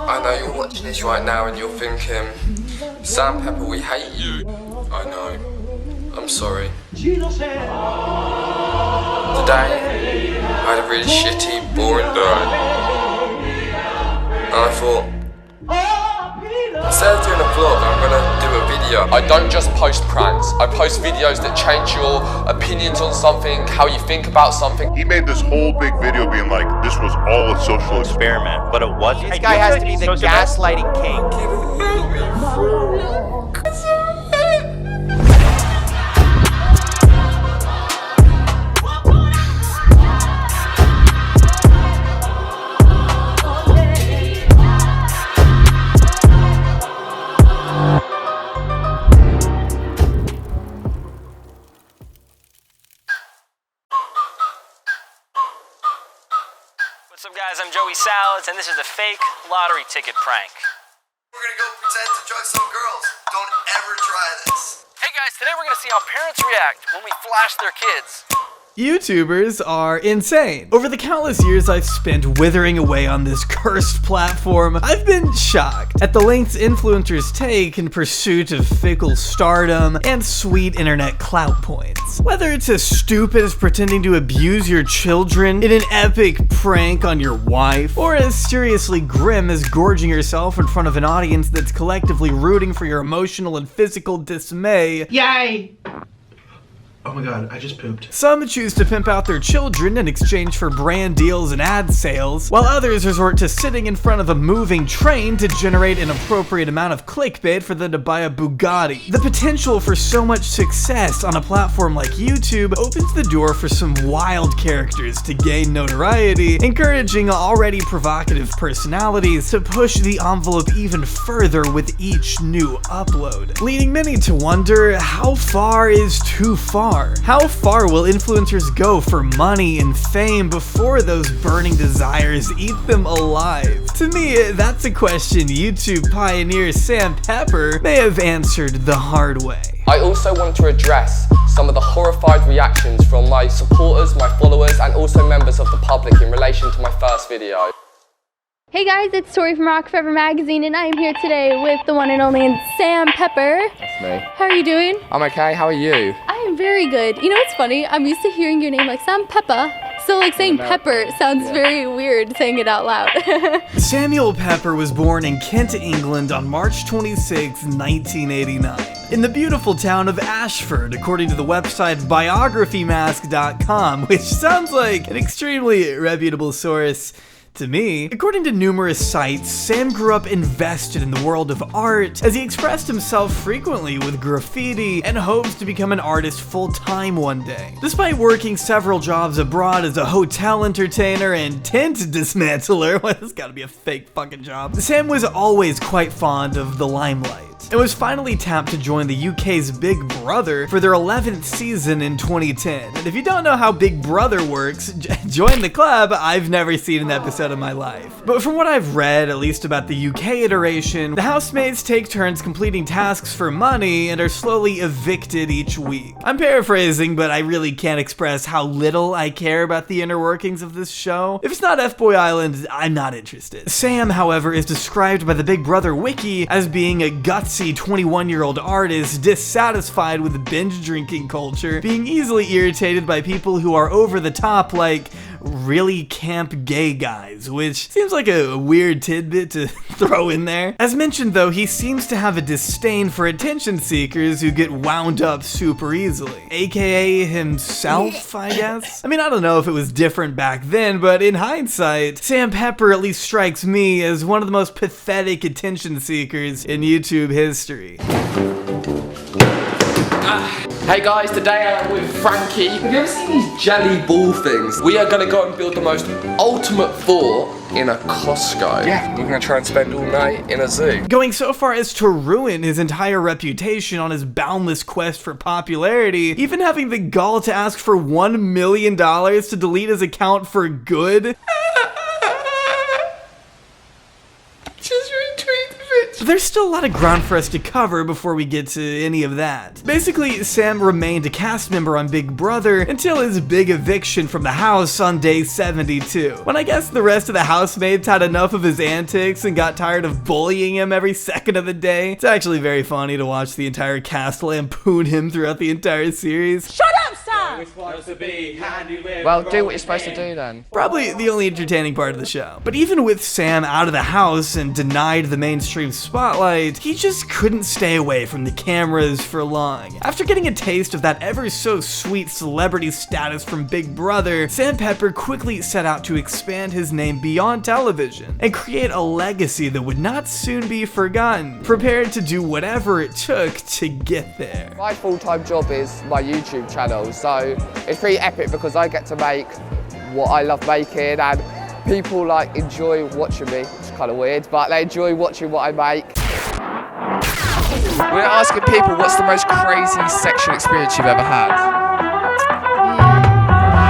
I know you're watching this right now and you're thinking, Sam Pepper, we hate you. I know. I'm sorry. Today, I had a really shitty, boring day. And I thought, instead of doing a vlog, I'm gonna do a video. I don't just post pranks. I post videos that change your opinions on something, how you think about something. He made this whole big video being like, this was all a social experiment, but it wasn't. This guy has to be the gaslighting king. What's up guys, I'm Joey Salads and this is a fake lottery ticket prank. We're gonna go pretend to drug some girls. Don't ever try this. Hey guys, today we're gonna see how parents react when we flash their kids. YouTubers are insane. Over the countless years I've spent withering away on this cursed platform, I've been shocked at the lengths influencers take in pursuit of fickle stardom and sweet internet clout points. Whether it's as stupid as pretending to abuse your children in an epic prank on your wife, or as seriously grim as gorging yourself in front of an audience that's collectively rooting for your emotional and physical dismay. Yay! Oh my god, I just pooped. Some choose to pimp out their children in exchange for brand deals and ad sales, while others resort to sitting in front of a moving train to generate an appropriate amount of clickbait for them to buy a Bugatti. The potential for so much success on a platform like YouTube opens the door for some wild characters to gain notoriety, encouraging already provocative personalities to push the envelope even further with each new upload, leading many to wonder, how far is too far? How far will influencers go for money and fame before those burning desires eat them alive? To me, that's a question YouTube pioneer Sam Pepper may have answered the hard way. I also want to address some of the horrified reactions from my supporters, my followers, and also members of the public in relation to my first video. Hey guys, it's Tori from Rock Forever Magazine, and I am here today with the one and only Sam Pepper. That's me. How are you doing? I'm okay, how are you? I am very good. You know what's funny? I'm used to hearing your name like Sam Pepper, so like saying Pepper sounds very weird saying it out loud. Samuel Pepper was born in Kent, England on March 26, 1989. In the beautiful town of Ashford, according to the website biographymask.com, which sounds like an extremely reputable source to me. According to numerous sites, Sam grew up invested in the world of art, as he expressed himself frequently with graffiti and hopes to become an artist full-time one day. Despite working several jobs abroad as a hotel entertainer and tent dismantler, well, this gotta be a fake fucking job, Sam was always quite fond of the limelight, and was finally tapped to join the UK's Big Brother for their 11th season in 2010. And if you don't know how Big Brother works, join the club. I've never seen an episode of my life. But from what I've read, at least about the UK iteration, the housemates take turns completing tasks for money and are slowly evicted each week. I'm paraphrasing, but I really can't express how little I care about the inner workings of this show. If it's not F-Boy Island, I'm not interested. Sam, however, is described by the Big Brother wiki as being a gutsy 21-year-old artist dissatisfied with the binge drinking culture, being easily irritated by people who are over the top like really camp gay guys, which seems like a weird tidbit to throw in there. As mentioned though, he seems to have a disdain for attention seekers who get wound up super easily, aka himself, I guess. I mean, I don't know if it was different back then, but in hindsight, Sam Pepper at least strikes me as one of the most pathetic attention seekers in YouTube history. Hey guys, today I am with Frankie. Have you ever seen these jelly ball things? We are gonna go and build the most ultimate fort in a Costco. Yeah, we're gonna try and spend all night in a zoo. Going so far as to ruin his entire reputation on his boundless quest for popularity, even having the gall to ask for $1 million to delete his account for good. Just retweet the But there's still a lot of ground for us to cover before we get to any of that. Basically, Sam remained a cast member on Big Brother until his big eviction from the house on day 72, when I guess the rest of the housemates had enough of his antics and got tired of bullying him every second of the day. It's actually very funny to watch the entire cast lampoon him throughout the entire series. Shut up, Sam! Well, do what you're supposed to do then. Probably the only entertaining part of the show. But even with Sam out of the house and denied the mainstream spotlight, he just couldn't stay away from the cameras for long. After getting a taste of that ever so sweet celebrity status from Big Brother, Sam Pepper quickly set out to expand his name beyond television and create a legacy that would not soon be forgotten, prepared to do whatever it took to get there. My full-time job is my YouTube channel, so it's pretty epic because I get to make what I love making, and people like enjoy watching me. It's kind of weird, but they enjoy watching what I make. We're asking people what's the most crazy sexual experience you've ever had.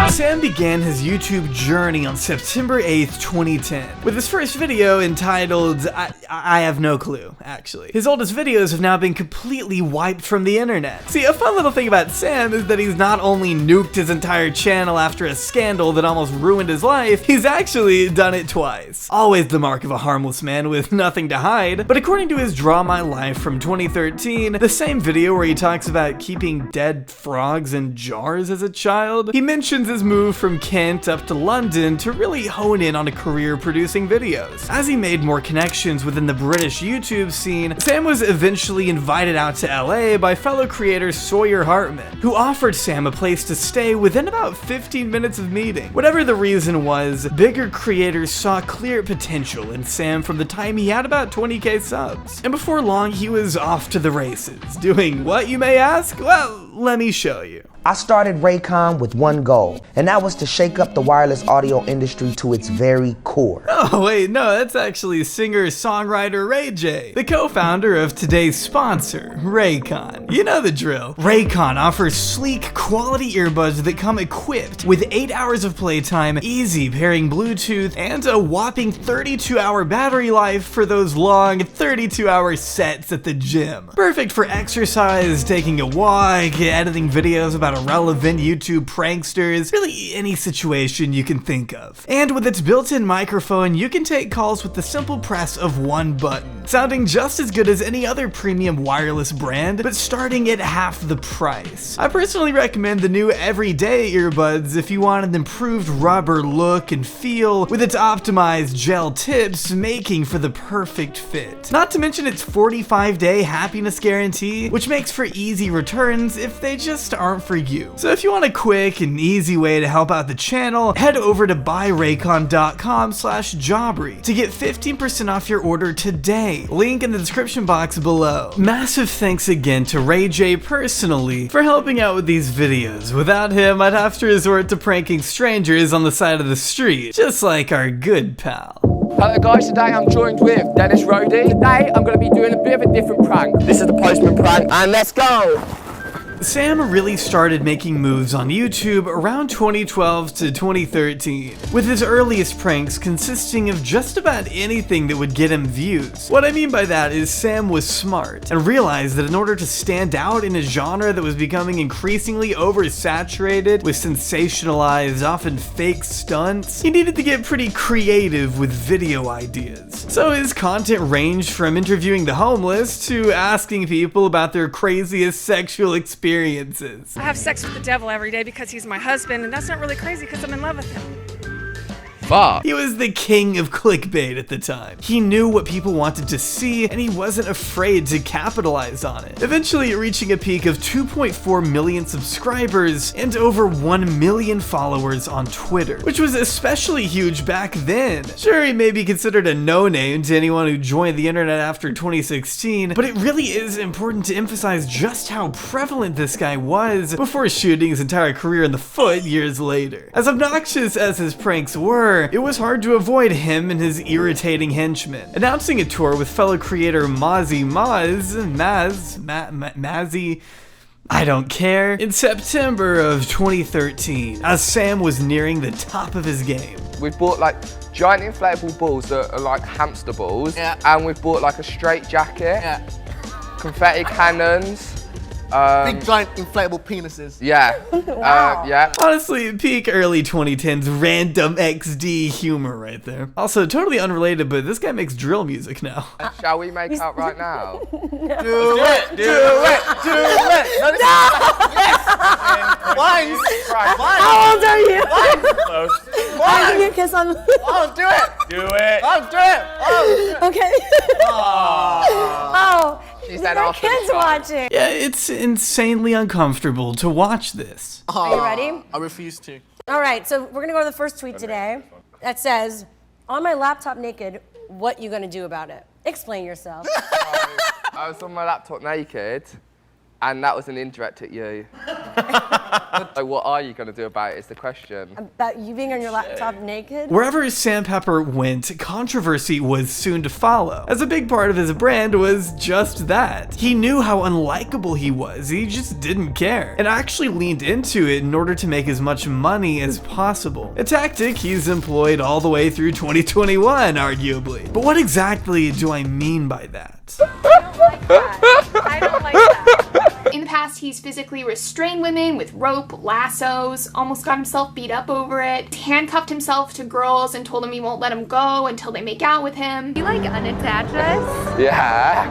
Sam began his YouTube journey on September 8th, 2010, with his first video entitled, I have no clue, actually. His oldest videos have now been completely wiped from the internet. See, a fun little thing about Sam is that he's not only nuked his entire channel after a scandal that almost ruined his life, he's actually done it twice. Always the mark of a harmless man with nothing to hide, but according to his Draw My Life from 2013, the same video where he talks about keeping dead frogs in jars as a child, he mentions his move from Kent up to London to really hone in on a career producing videos. As he made more connections within the British YouTube scene, Sam was eventually invited out to LA by fellow creator Sawyer Hartman, who offered Sam a place to stay within about 15 minutes of meeting. Whatever the reason was, bigger creators saw clear potential in Sam from the time he had about 20k subs. And before long, he was off to the races. Doing what, you may ask? Well, let me show you. I started Raycon with one goal, and that was to shake up the wireless audio industry to its very core. Oh wait, no, that's actually singer-songwriter Ray J, the co-founder of today's sponsor, Raycon. You know the drill. Raycon offers sleek, quality earbuds that come equipped with 8 hours of playtime, easy pairing Bluetooth, and a whopping 32-hour battery life for those long 32-hour sets at the gym. Perfect for exercise, taking a walk, editing videos about irrelevant YouTube pranksters, really any situation you can think of. And with its built-in microphone, you can take calls with the simple press of one button, sounding just as good as any other premium wireless brand, but starting at half the price. I personally recommend the new everyday earbuds if you want an improved rubber look and feel, with its optimized gel tips making for the perfect fit. Not to mention its 45-day happiness guarantee, which makes for easy returns if they just aren't for you. So if you want a quick and easy way to help out the channel, head over to buyraycon.com/Jobry to get 15% off your order today. Link in the description box below. Massive thanks again to Ray J personally for helping out with these videos. Without him, I'd have to resort to pranking strangers on the side of the street, just like our good pal. Hello guys, today I'm joined with Dennis Rody. Today I'm going to be doing a bit of a different prank. This is the postman prank, and let's go! Sam really started making moves on YouTube around 2012 to 2013, with his earliest pranks consisting of just about anything that would get him views. What I mean by that is Sam was smart and realized that in order to stand out in a genre that was becoming increasingly oversaturated with sensationalized, often fake stunts, he needed to get pretty creative with video ideas. So his content ranged from interviewing the homeless to asking people about their craziest sexual experiences. I have sex with the devil every day because he's my husband, and that's not really crazy because I'm in love with him. Fuck. He was the king of clickbait at the time. He knew what people wanted to see, and he wasn't afraid to capitalize on it, eventually reaching a peak of 2.4 million subscribers and over 1 million followers on Twitter, which was especially huge back then. Sure, he may be considered a no-name to anyone who joined the internet after 2016, but it really is important to emphasize just how prevalent this guy was before shooting his entire career in the foot years later. As obnoxious as his pranks were, it was hard to avoid him and his irritating henchmen. Announcing a tour with fellow creator Mazzy I don't care. In September of 2013, as Sam was nearing the top of his game, We've bought like giant inflatable balls that are like hamster balls. Yeah. And we've bought like a straight jacket. Yeah. Confetti cannons. Big giant inflatable penises. Yeah. Wow. Yeah. Honestly, peak early 2010s random XD humor right there. Also, totally unrelated, but this guy makes drill music now. Shall we make out right now? Do it! No! Yes! Wines! How old are you? Close. I'll give you a kiss on the... Oh, do it! Do it. Oh, do it! Oh. Okay. Oh, She there said are after kids the time. watching. Yeah, it's insanely uncomfortable to watch this. Are you ready? I refuse to. All right, so we're gonna go to the first tweet today that says, on my laptop naked, what you gonna do about it? Explain yourself. I was on my laptop naked, and that was an indirect at you. So what are you going to do about it is the question. About you being on your laptop naked? Wherever Sam Pepper went, controversy was soon to follow, as a big part of his brand was just that. He knew how unlikable he was, he just didn't care, and actually leaned into it in order to make as much money as possible. A tactic he's employed all the way through 2021, arguably. But what exactly do I mean by that? I don't like that. In the past, he's physically restrained women with rope, lassos, almost got himself beat up over it, handcuffed himself to girls and told them he won't let them go until they make out with him. You like unattach us? Yeah.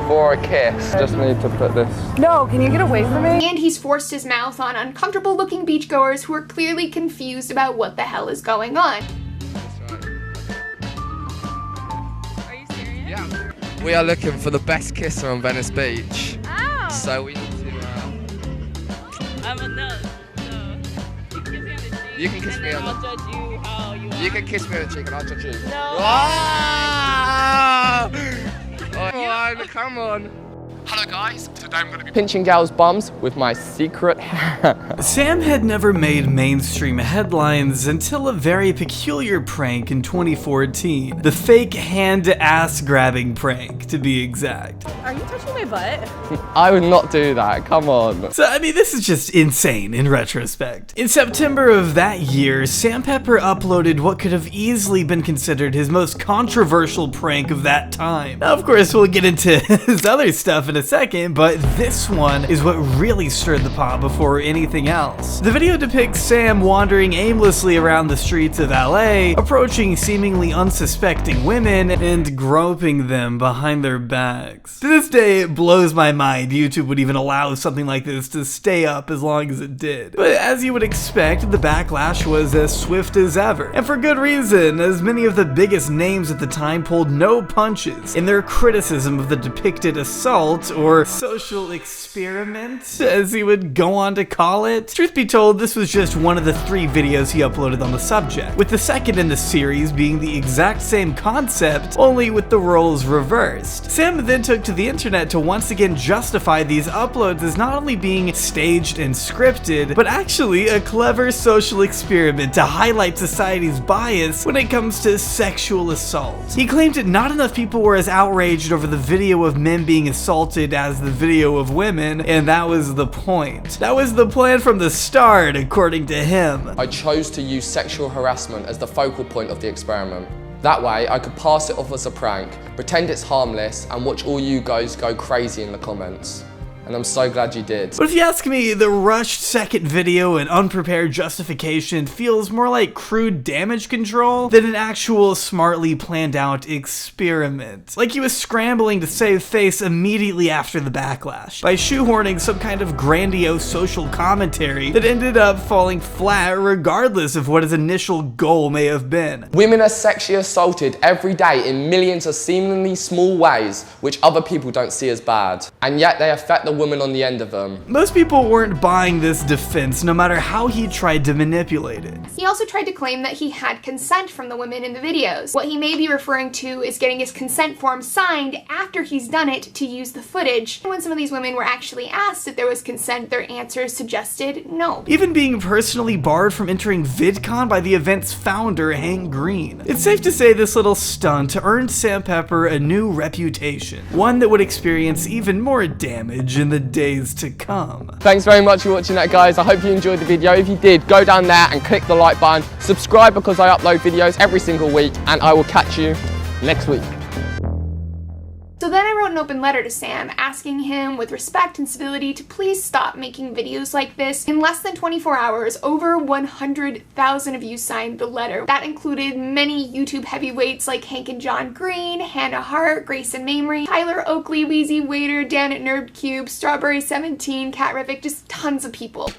For a kiss. Just need to put this. No, can you get away from me? And he's forced his mouth on uncomfortable looking beachgoers who are clearly confused about what the hell is going on. Are you serious? Yeah. We are looking for the best kisser on Venice Beach. Ow! So we need to. I'm a nut, so you can kiss me on the cheek. You can kiss me on I'll judge you how you want. You can kiss me on the cheek and I'll judge you. No. Oh, come on. Hello guys, today I'm going to be pinching gals' bums with my secret hand. Sam had never made mainstream headlines until a very peculiar prank in 2014. The fake hand-ass grabbing prank, to be exact. Are you touching my butt? I would not do that, come on. So, I mean, this is just insane in retrospect. In September of that year, Sam Pepper uploaded what could have easily been considered his most controversial prank of that time. Now, of course, we'll get into his other stuff in a second, but this one is what really stirred the pot before anything else. The video depicts Sam wandering aimlessly around the streets of LA, approaching seemingly unsuspecting women and groping them behind their backs. To this day, it blows my mind YouTube would even allow something like this to stay up as long as it did. But as you would expect, the backlash was as swift as ever, and for good reason, as many of the biggest names at the time pulled no punches in their criticism of the depicted assault or social experiment, as he would go on to call it. Truth be told, this was just one of the 3 videos he uploaded on the subject, with the second in the series being the exact same concept, only with the roles reversed. Sam then took to the internet to once again justify these uploads as not only being staged and scripted, but actually a clever social experiment to highlight society's bias when it comes to sexual assault. He claimed that not enough people were as outraged over the video of men being assaulted as the video of women, and that was the point. That was the plan from the start, according to him. I chose to use sexual harassment as the focal point of the experiment. That way, I could pass it off as a prank, pretend it's harmless, and watch all you guys go crazy in the comments. And I'm so glad you did. But if you ask me, the rushed second video and unprepared justification feels more like crude damage control than an actual smartly planned out experiment. Like he was scrambling to save face immediately after the backlash by shoehorning some kind of grandiose social commentary that ended up falling flat regardless of what his initial goal may have been. Women are sexually assaulted every day in millions of seemingly small ways which other people don't see as bad. And yet they affect the woman on the end of them. Most people weren't buying this defense no matter how he tried to manipulate it. He also tried to claim that he had consent from the women in the videos. What he may be referring to is getting his consent form signed after he's done it to use the footage. When some of these women were actually asked if there was consent, their answers suggested no. Even being personally barred from entering VidCon by the event's founder, Hank Green. It's safe to say this little stunt earned Sam Pepper a new reputation, one that would experience even more damage in the days to come. Thanks very much for watching that, guys. I hope you enjoyed the video. If you did, go down there and click the like button. Subscribe because I upload videos every single week, and I will catch you next week. So then I wrote an open letter to Sam asking him with respect and civility to please stop making videos like this. In less than 24 hours, over 100,000 of you signed the letter. That included many YouTube heavyweights like Hank and John Green, Hannah Hart, Grayson Mamrie, Tyler Oakley, Wheezy Waiter, Dan at NerdCube, Strawberry17, Cat Rivik, just tons of people.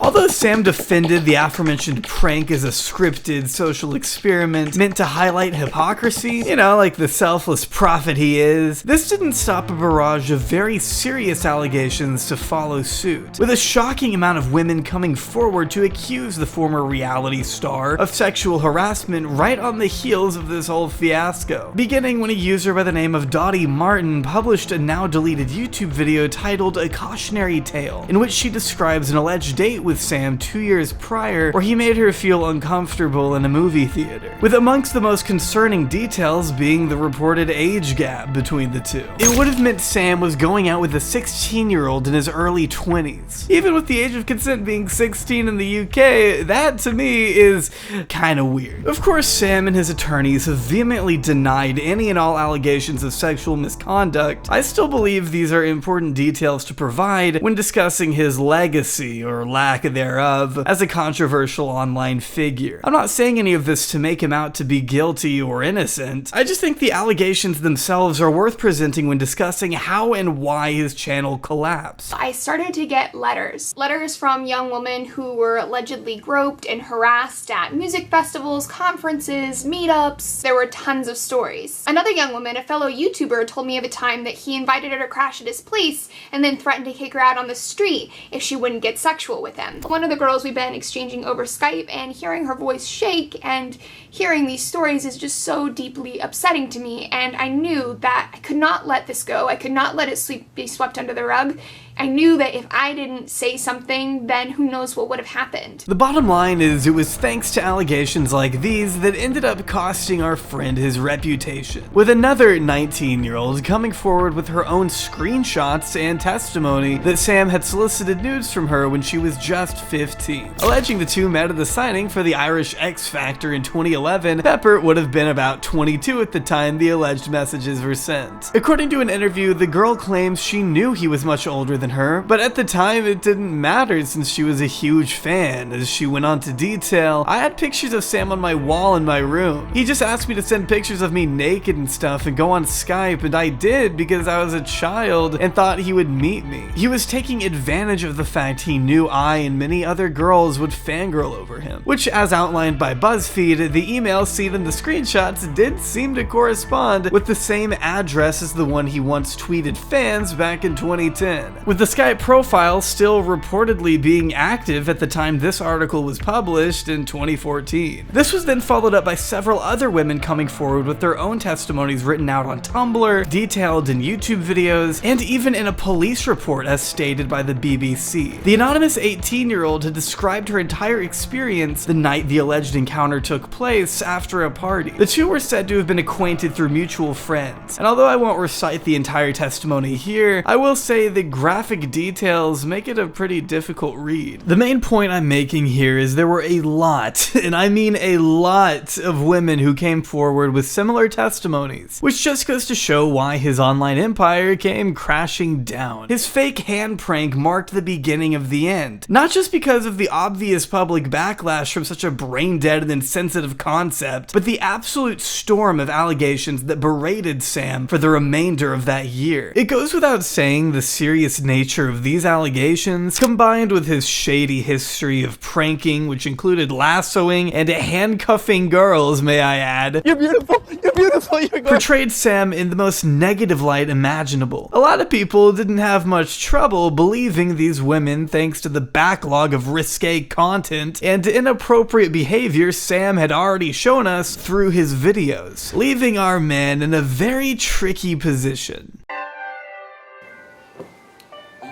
Although Sam defended the aforementioned prank as a scripted social experiment meant to highlight hypocrisy, you know, like the selfless prophet he is, this didn't stop a barrage of very serious allegations to follow suit, with a shocking amount of women coming forward to accuse the former reality star of sexual harassment right on the heels of this whole fiasco, beginning when a user by the name of Dottie Martin published a now deleted YouTube video titled A Cautionary Tale, in which she describes an alleged date with Sam 2 years prior where he made her feel uncomfortable in a movie theater, with amongst the most concerning details being the reported age gap between the two. It would have meant Sam was going out with a 16-year-old in his early 20s. Even with the age of consent being 16 in the UK, that to me is kinda weird. Of course, Sam and his attorneys have vehemently denied any and all allegations of sexual misconduct. I still believe these are important details to provide when discussing his legacy or lack thereof as a controversial online figure. I'm not saying any of this to make him out to be guilty or innocent. I just think the allegations themselves are worth presenting when discussing how and why his channel collapsed. I started to get letters from young women who were allegedly groped and harassed at music festivals, conferences, meetups. There were tons of stories. Another young woman, a fellow YouTuber, told me of a time that he invited her to crash at his place and then threatened to kick her out on the street if she wouldn't get sexual with him. One of the girls we've been exchanging over Skype, and hearing her voice shake and hearing these stories is just so deeply upsetting to me, and I knew that I could not let this go. I could not let it be swept under the rug. I knew that if I didn't say something, then who knows what would have happened. The bottom line is it was thanks to allegations like these that ended up costing our friend his reputation, with another 19-year-old coming forward with her own screenshots and testimony that Sam had solicited nudes from her when she was just 15. Alleging the two met at the signing for the Irish X Factor in 2011, Pepper would have been about 22 at the time the alleged messages were sent. According to an interview, the girl claims she knew he was much older than her, but at the time it didn't matter since she was a huge fan. As she went on to detail, I had pictures of Sam on my wall in my room. He just asked me to send pictures of me naked and stuff and go on Skype, and I did because I was a child and thought he would meet me. He was taking advantage of the fact he knew I and many other girls would fangirl over him, which, as outlined by BuzzFeed, the email seen in the screenshots did seem to correspond with the same address as the one he once tweeted fans back in 2010. With the Skype profile still reportedly being active at the time this article was published in 2014. This was then followed up by several other women coming forward with their own testimonies written out on Tumblr, detailed in YouTube videos, and even in a police report as stated by the BBC. The anonymous 18-year-old had described her entire experience the night the alleged encounter took place after a party. The two were said to have been acquainted through mutual friends, and although I won't recite the entire testimony here, I will say the graphic details make it a pretty difficult read. The main point I'm making here is there were a lot, and I mean a lot, of women who came forward with similar testimonies, which just goes to show why his online empire came crashing down. His fake hand prank marked the beginning of the end, not just because of the obvious public backlash from such a brain-dead and insensitive concept, but the absolute storm of allegations that berated Sam for the remainder of that year. It goes without saying the serious nature of these allegations, combined with his shady history of pranking, which included lassoing and handcuffing girls, may I add. You're beautiful, you're beautiful, you're good. Portrayed Sam in the most negative light imaginable. A lot of people didn't have much trouble believing these women thanks to the backlog of risque content and inappropriate behavior Sam had already shown us through his videos, leaving our man in a very tricky position.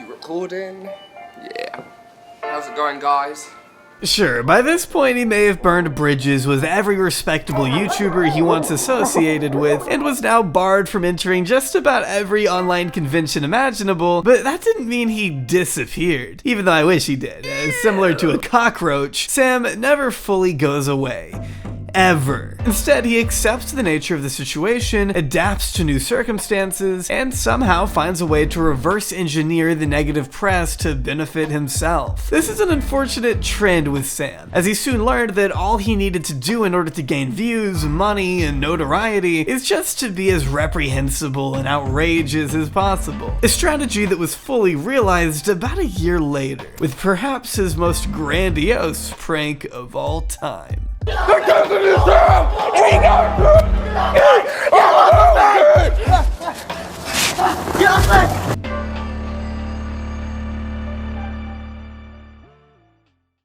Recording? Yeah. How's it going, guys? Sure, by this point he may have burned bridges with every respectable YouTuber he once associated with, and was now barred from entering just about every online convention imaginable, but that didn't mean he disappeared, even though I wish he did. Similar to a cockroach, Sam never fully goes away. Ever. Instead, he accepts the nature of the situation, adapts to new circumstances, and somehow finds a way to reverse engineer the negative press to benefit himself. This is an unfortunate trend with Sam, as he soon learned that all he needed to do in order to gain views, money, and notoriety is just to be as reprehensible and outrageous as possible. A strategy that was fully realized about a year later, with perhaps his most grandiose prank of all time.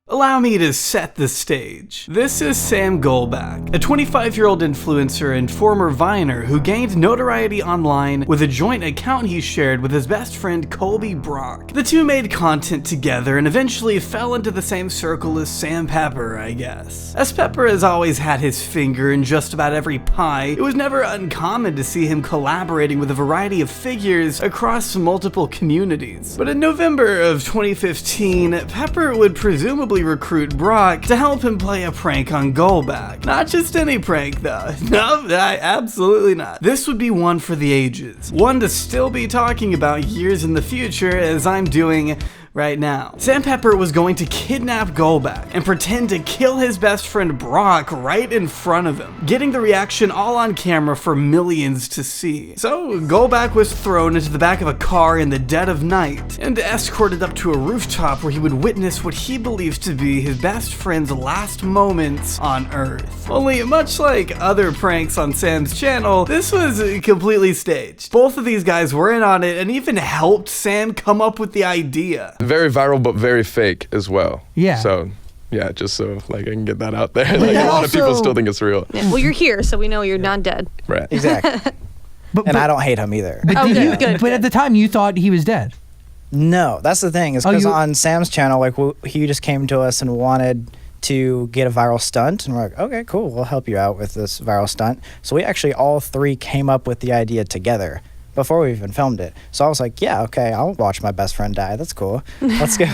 Allow me to set the stage. This is Sam Goldback, a 25-year-old influencer and former Viner who gained notoriety online with a joint account he shared with his best friend Colby Brock. The two made content together and eventually fell into the same circle as Sam Pepper, I guess. As Pepper has always had his finger in just about every pie, it was never uncommon to see him collaborating with a variety of figures across multiple communities. But in November of 2015, Pepper would presumably recruit Brock to help him play a prank on Goldback. Not just any prank though. No, absolutely not. This would be one for the ages. One to still be talking about years in the future, as I'm doing right now. Sam Pepper was going to kidnap Goldback and pretend to kill his best friend Brock right in front of him, getting the reaction all on camera for millions to see. So Goldback was thrown into the back of a car in the dead of night and escorted up to a rooftop where he would witness what he believes to be his best friend's last moments on Earth. Only much like other pranks on Sam's channel, this was completely staged. Both of these guys were in on it and even helped Sam come up with the idea. Very viral, but very fake as well. Yeah. So, yeah, just so like I can get that out there. Like a lot of people still think it's real. Yeah. Well, you're here, so we know you're not dead. Right. Exactly. And I don't hate him either. But, but at the time, you thought he was dead. No, that's the thing. Is because on Sam's channel, like he just came to us and wanted to get a viral stunt, and we're like, okay, cool, we'll help you out with this viral stunt. So we actually all three came up with the idea together before we even filmed it. So I was like, yeah, okay, I'll watch my best friend die. That's cool. Let's go.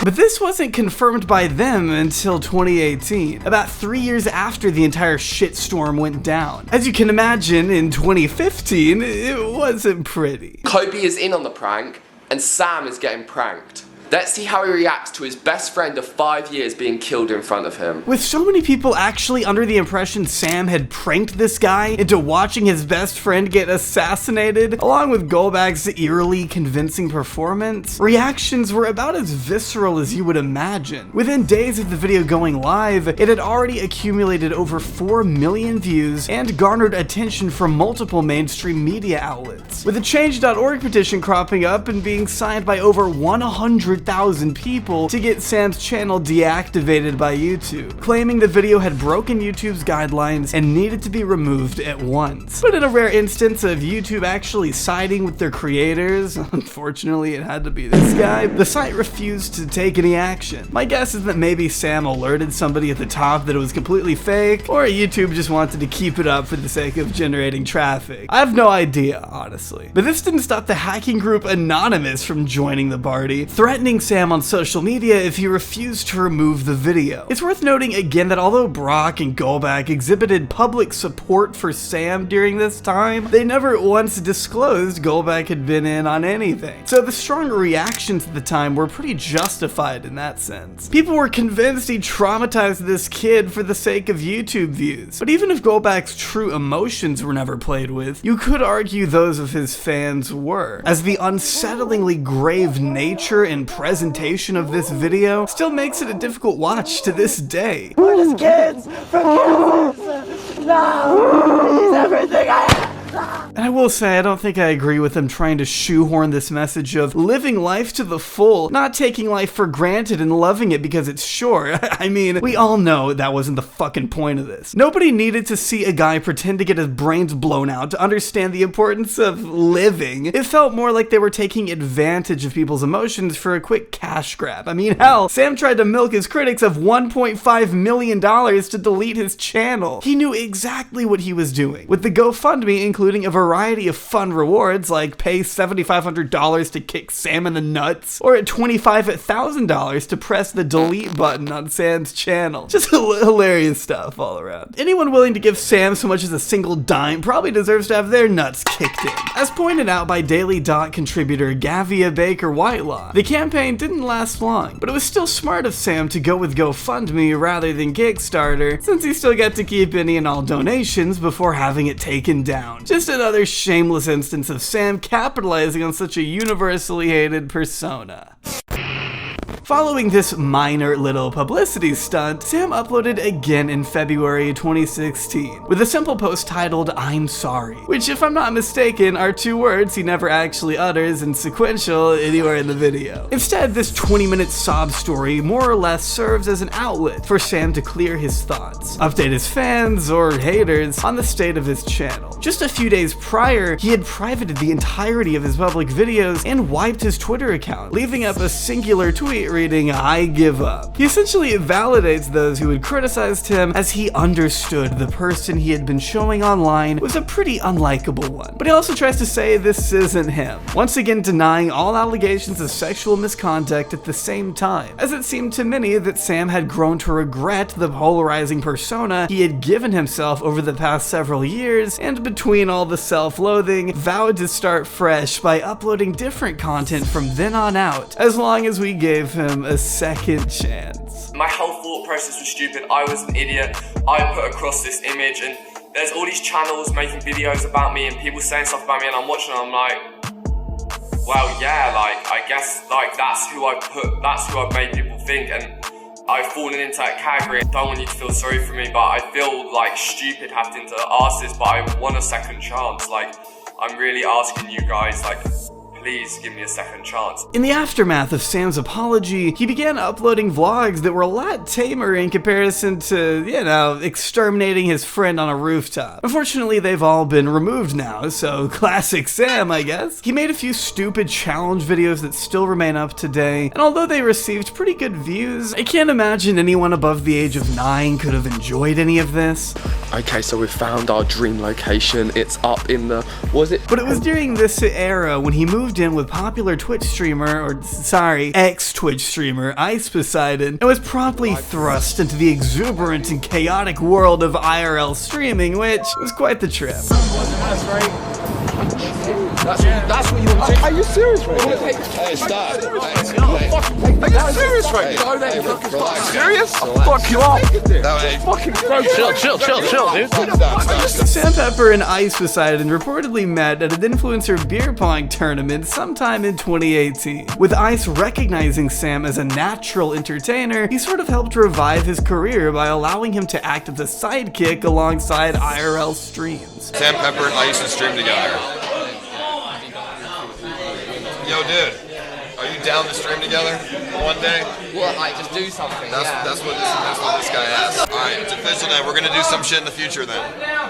But this wasn't confirmed by them until 2018, about 3 years after the entire shitstorm went down. As you can imagine, in 2015, it wasn't pretty. Kobe is in on the prank, and Sam is getting pranked. Let's see how he reacts to his best friend of 5 years being killed in front of him. With so many people actually under the impression Sam had pranked this guy into watching his best friend get assassinated, along with Goldback's eerily convincing performance, reactions were about as visceral as you would imagine. Within days of the video going live, it had already accumulated over 4 million views and garnered attention from multiple mainstream media outlets, with a Change.org petition cropping up and being signed by over 100,000 people to get Sam's channel deactivated by YouTube, claiming the video had broken YouTube's guidelines and needed to be removed at once. But in a rare instance of YouTube actually siding with their creators, unfortunately it had to be this guy, the site refused to take any action. My guess is that maybe Sam alerted somebody at the top that it was completely fake, or YouTube just wanted to keep it up for the sake of generating traffic. I have no idea, honestly. But this didn't stop the hacking group Anonymous from joining the party, threatening Sam on social media if he refused to remove the video. It's worth noting again that although Brock and Goldback exhibited public support for Sam during this time, they never once disclosed Goldback had been in on anything. So the strong reactions at the time were pretty justified in that sense. People were convinced he traumatized this kid for the sake of YouTube views. But even if Goldback's true emotions were never played with, you could argue those of his fans were, as the unsettlingly grave nature and presentation of this video still makes it a difficult watch to this day. We're just kids from Kansas. No, he's everything I have. And And I will say, I don't think I agree with him trying to shoehorn this message of living life to the full, not taking life for granted and loving it because it's short. I mean, we all know that wasn't the fucking point of this. Nobody needed to see a guy pretend to get his brains blown out to understand the importance of living. It felt more like they were taking advantage of people's emotions for a quick cash grab. I mean, hell, Sam tried to milk his critics of $1.5 million to delete his channel. He knew exactly what he was doing, with the GoFundMe including a variety of fun rewards like pay $7,500 to kick Sam in the nuts, or at $25,000 to press the delete button on Sam's channel. Just hilarious stuff all around. Anyone willing to give Sam so much as a single dime probably deserves to have their nuts kicked in. As pointed out by Daily Dot contributor Gavia Baker Whitelaw, the campaign didn't last long, but it was still smart of Sam to go with GoFundMe rather than Kickstarter, since he still got to keep any and all donations before having it taken down. Just another shameless instance of Sam capitalizing on such a universally hated persona. Following this minor little publicity stunt, Sam uploaded again in February 2016 with a simple post titled "I'm sorry," which, if I'm not mistaken, are two words he never actually utters in sequential anywhere in the video. Instead, this 20-minute sob story more or less serves as an outlet for Sam to clear his thoughts, update his fans or haters on the state of his channel. Just a few days prior, he had privated the entirety of his public videos and wiped his Twitter account, leaving up a singular tweet reading, "I give up." He essentially validates those who had criticized him, as he understood the person he had been showing online was a pretty unlikable one. But he also tries to say this isn't him, once again denying all allegations of sexual misconduct at the same time, as it seemed to many that Sam had grown to regret the polarizing persona he had given himself over the past several years, and between all the self-loathing, vowed to start fresh by uploading different content from then on out, as long as we gave him a second chance. My whole thought process was stupid. I was an idiot. I put across this image, and there's all these channels making videos about me and people saying stuff about me, and I'm watching and I'm like, well, yeah, like, I guess, like, that's who I've made people think, and I've fallen into that category. I don't want you to feel sorry for me, but I feel like stupid having to ask this, but I want a second chance. Like, I'm really asking you guys, like, please give me a second chance. In the aftermath of Sam's apology, he began uploading vlogs that were a lot tamer in comparison to, you know, exterminating his friend on a rooftop. Unfortunately, they've all been removed now, so classic Sam, I guess. He made a few stupid challenge videos that still remain up today, and although they received pretty good views, I can't imagine anyone above the age of 9 could have enjoyed any of this. Okay, so we've found our dream location. It's up in the, was it? But it was during this era when he moved in with popular Twitch streamer, ex-Twitch streamer, Ice Poseidon, and was promptly thrust into the exuberant and chaotic world of IRL streaming, which was quite the trip. That's what you want to do. Are you serious right now? Hey, stop. Are you serious right now? Serious? I'll fuck you up. Fucking Chill, dude. Sam Pepper and Ice Poseidon reportedly met at an influencer beer pong tournament sometime in 2018. With Ice recognizing Sam as a natural entertainer, he sort of helped revive his career by allowing him to act as a sidekick alongside IRL streams. Sam Pepper and Ice stream together. Yo, dude, are you down to stream together one day? What, like, just do something? That's what this guy asked. Alright, it's official then. We're gonna do some shit in the future then.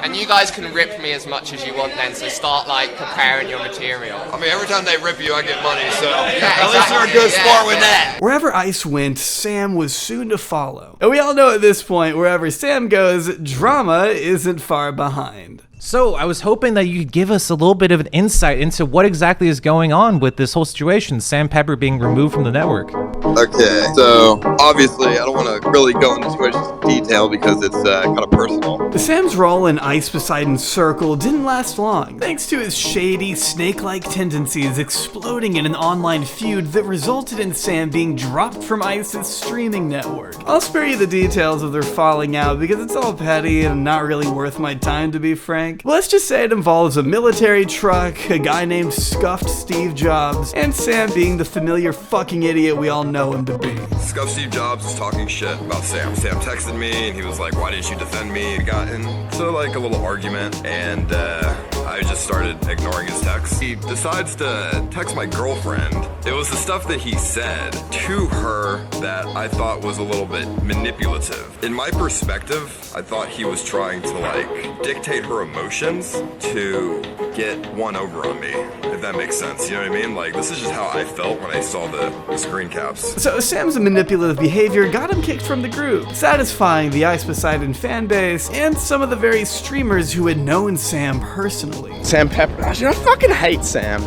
And you guys can rip me as much as you want then, so start, like, preparing your material. I mean, every time they rip you, I get money, so at least you're a good sport with that. Wherever Ice went, Sam was soon to follow. And we all know at this point, wherever Sam goes, drama isn't far behind. So, I was hoping that you could give us a little bit of an insight into what exactly is going on with this whole situation, Sam Pepper being removed from the network. Okay, so obviously I don't want to really go into too much detail because it's kind of personal. Sam's role in Ice Poseidon's circle didn't last long, thanks to his shady, snake-like tendencies exploding in an online feud that resulted in Sam being dropped from Ice's streaming network. I'll spare you the details of their falling out because it's all petty and not really worth my time, to be frank. But let's just say it involves a military truck, a guy named Scuffed Steve Jobs, and Sam being the familiar fucking idiot we all know him to be. Scuffed Steve Jobs was talking shit about Sam. Sam texted me and he was like, why didn't you defend me? We got into like a little argument and I I just started ignoring his texts. He decides to text my girlfriend. It was the stuff that he said to her that I thought was a little bit manipulative. In my perspective, I thought he was trying to like dictate her emotions to get one over on me, if that makes sense. You know what I mean? Like, this is just how I felt when I saw the screen caps. So Sam's manipulative behavior got him kicked from the group, satisfying the Ice Poseidon fan base and some of the very streamers who had known Sam personally. Sam Pepper, I fucking hate Sam.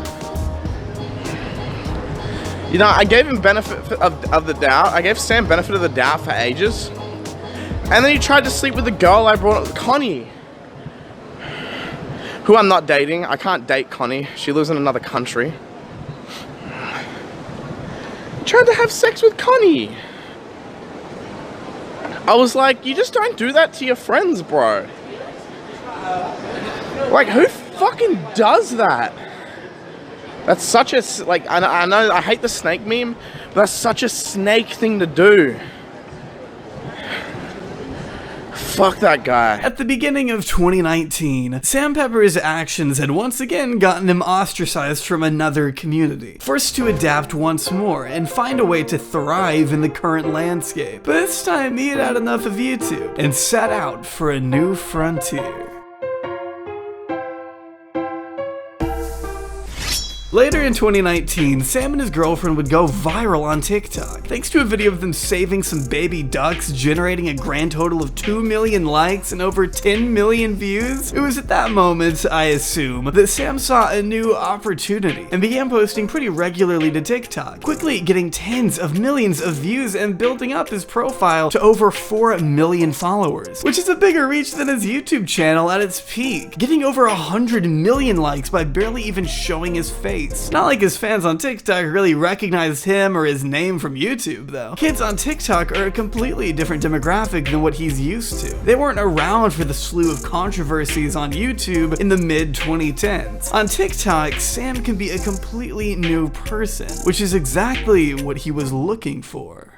You know, I gave him benefit of the doubt. I gave Sam benefit of the doubt for ages. And then he tried to sleep with the girl I brought up, Connie. Who I'm not dating. I can't date Connie. She lives in another country. He tried to have sex with Connie. I was like, you just don't do that to your friends, bro. Like, who fucking does that? That's such a, like, I know, I hate the snake meme, but that's such a snake thing to do. Fuck that guy. At the beginning of 2019, Sam Pepper's actions had once again gotten him ostracized from another community, forced to adapt once more and find a way to thrive in the current landscape. But this time he had had enough of YouTube and set out for a new frontier. Later in 2019, Sam and his girlfriend would go viral on TikTok, thanks to a video of them saving some baby ducks, generating a grand total of 2 million likes and over 10 million views. It was at that moment, I assume, that Sam saw a new opportunity and began posting pretty regularly to TikTok, quickly getting tens of millions of views and building up his profile to over 4 million followers, which is a bigger reach than his YouTube channel at its peak, getting over 100 million likes by barely even showing his face. Not like his fans on TikTok really recognized him or his name from YouTube, though. Kids on TikTok are a completely different demographic than what he's used to. They weren't around for the slew of controversies on YouTube in the mid-2010s. On TikTok, Sam can be a completely new person, which is exactly what he was looking for.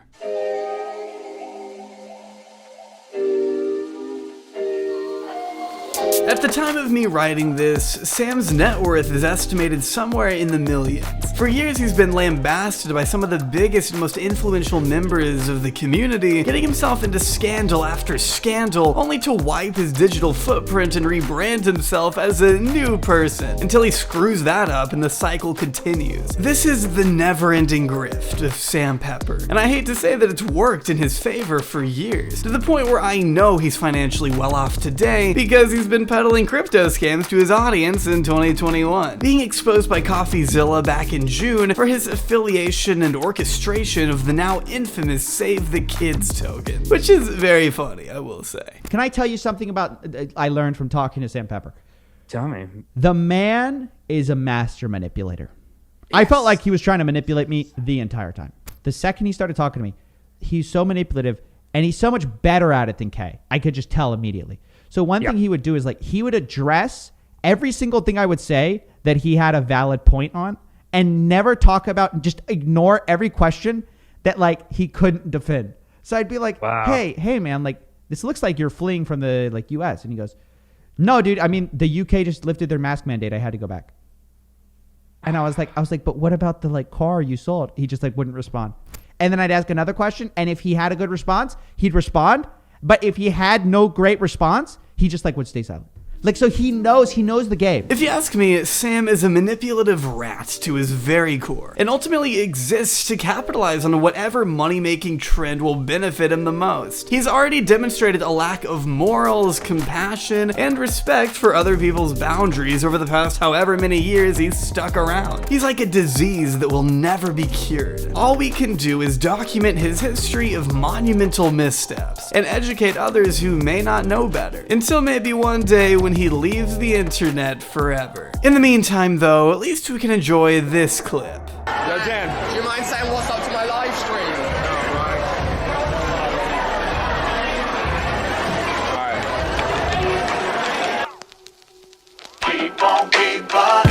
At the time of me writing this, Sam's net worth is estimated somewhere in the millions. For years he's been lambasted by some of the biggest and most influential members of the community, getting himself into scandal after scandal, only to wipe his digital footprint and rebrand himself as a new person, until he screws that up and the cycle continues. This is the never-ending grift of Sam Pepper, and I hate to say that it's worked in his favor for years, to the point where I know he's financially well off today because he's been peddling crypto scams to his audience in 2021, being exposed by CoffeeZilla back in June for his affiliation and orchestration of the now infamous Save the Kids token, which is very funny, I will say. Can I tell you something about I learned from talking to Sam Pepper? Tell me. The man is a master manipulator. Yes. I felt like he was trying to manipulate me the entire time. The second he started talking to me, he's so manipulative and he's so much better at it than Kay. I could just tell immediately. So one thing he would do is like he would address every single thing I would say that he had a valid point on and never talk about and just ignore every question that like he couldn't defend. So I'd be like, hey man, like this looks like you're fleeing from the like US. And he goes, no, dude, I mean the UK just lifted their mask mandate. I had to go back. And I was like, but what about the like car you sold? He just like wouldn't respond. And then I'd ask another question. And if he had a good response, he'd respond. But if he had no great response, he just like would stay silent. Like, so he knows the game. If you ask me, Sam is a manipulative rat to his very core, and ultimately exists to capitalize on whatever money-making trend will benefit him the most. He's already demonstrated a lack of morals, compassion, and respect for other people's boundaries over the past however many years he's stuck around. He's like a disease that will never be cured. All we can do is document his history of monumental missteps, and educate others who may not know better, until maybe one day when he leaves the internet forever. In the meantime though, at least we can enjoy this clip. Yo Jen, do you mind saying what's up to my live stream? Alright. Keep on, keep on.